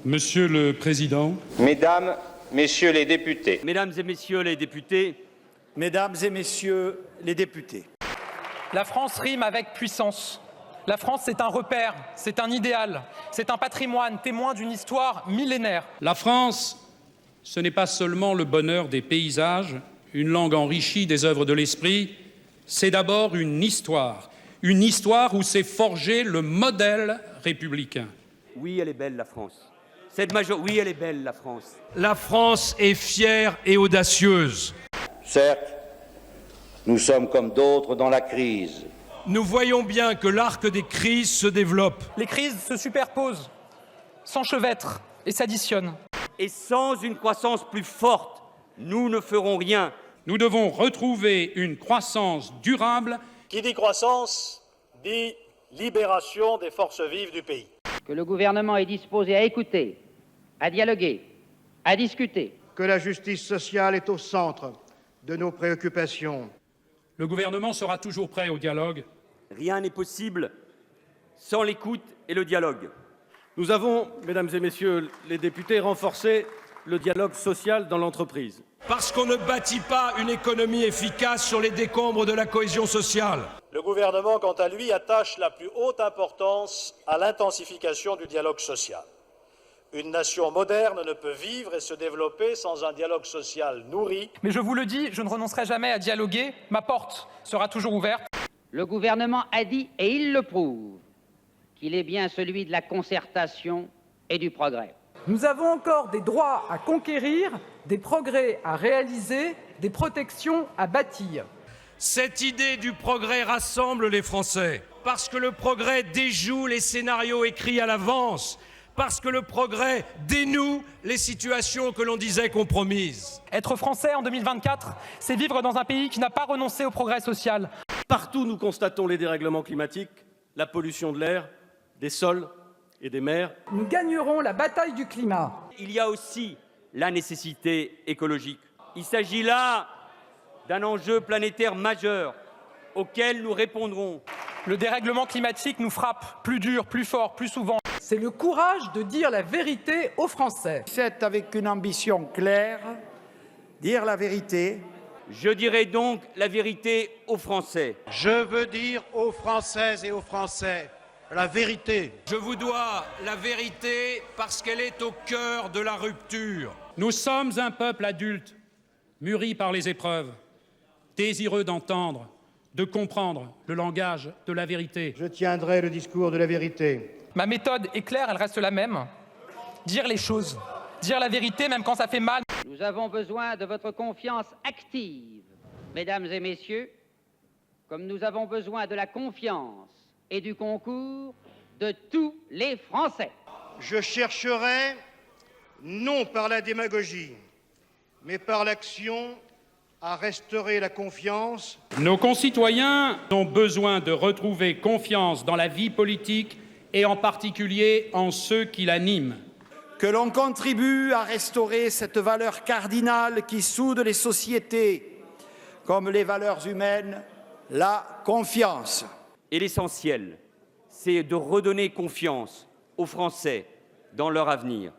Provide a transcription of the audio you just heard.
Monsieur le Président, Mesdames, Messieurs les députés, Mesdames et Messieurs les députés, Mesdames et Messieurs les députés, la France rime avec puissance. La France, c'est un repère, c'est un idéal, c'est un patrimoine témoin d'une histoire millénaire. la France, ce n'est pas seulement le bonheur des paysages, une langue enrichie des œuvres de l'esprit, c'est d'abord une histoire où s'est forgé le modèle républicain. oui, elle est belle, la France. Oui, elle est belle, la France. La France est fière et audacieuse. certes, nous sommes comme d'autres dans la crise. Nous voyons bien que l'arc des crises se développe. Les crises se superposent, s'enchevêtrent et s'additionnent. Et sans une croissance plus forte, nous ne ferons rien. Nous devons retrouver une croissance durable. Qui dit croissance dit libération des forces vives du pays. Que le gouvernement est disposé à écouter, à dialoguer, à discuter. Que la justice sociale est au centre de nos préoccupations. Le gouvernement sera toujours prêt au dialogue. Rien n'est possible sans l'écoute et le dialogue. Nous avons, mesdames et messieurs les députés, renforcé le dialogue social dans l'entreprise. Parce qu'on ne bâtit pas une économie efficace sur les décombres de la cohésion sociale. Le gouvernement, quant à lui, attache la plus haute importance à l'intensification du dialogue social. Une nation moderne ne peut vivre et se développer sans un dialogue social nourri. Mais je vous le dis, je ne renoncerai jamais à dialoguer. Ma porte sera toujours ouverte. Le gouvernement a dit, et il le prouve, qu'il est bien celui de la concertation et du progrès. Nous avons encore des droits à conquérir, des progrès à réaliser, des protections à bâtir. Cette idée du progrès rassemble les Français. Parce que le progrès déjoue les scénarios écrits à l'avance. Parce que le progrès dénoue les situations que l'on disait compromises. Être français en 2024, c'est vivre dans un pays qui n'a pas renoncé au progrès social. Partout, nous constatons les dérèglements climatiques, la pollution de l'air, des sols et des mers. Nous gagnerons la bataille du climat. Il y a aussi la nécessité écologique. Il s'agit là d'un enjeu planétaire majeur auquel nous répondrons. Le dérèglement climatique nous frappe plus dur, plus fort, plus souvent. C'est le courage de dire la vérité aux Français. c'est avec une ambition claire, dire la vérité. Je dirai donc la vérité aux Français. Je veux dire aux Françaises et aux Français la vérité. Je vous dois la vérité parce qu'elle est au cœur de la rupture. Nous sommes un peuple adulte, mûri par les épreuves, désireux d'entendre, de comprendre le langage de la vérité. Je tiendrai le discours de la vérité. Ma méthode est claire, elle reste la même. Dire les choses, dire la vérité même quand ça fait mal. Nous avons besoin de votre confiance active, mesdames et messieurs, comme nous avons besoin de la confiance et du concours de tous les Français. Je chercherai, non par la démagogie, mais par l'action, à restaurer la confiance. Nos concitoyens ont besoin de retrouver confiance dans la vie politique et en particulier en ceux qui l'animent. Que l'on contribue à restaurer cette valeur cardinale qui soude les sociétés, comme les valeurs humaines, la confiance. Et l'essentiel, c'est de redonner confiance aux Français dans leur avenir.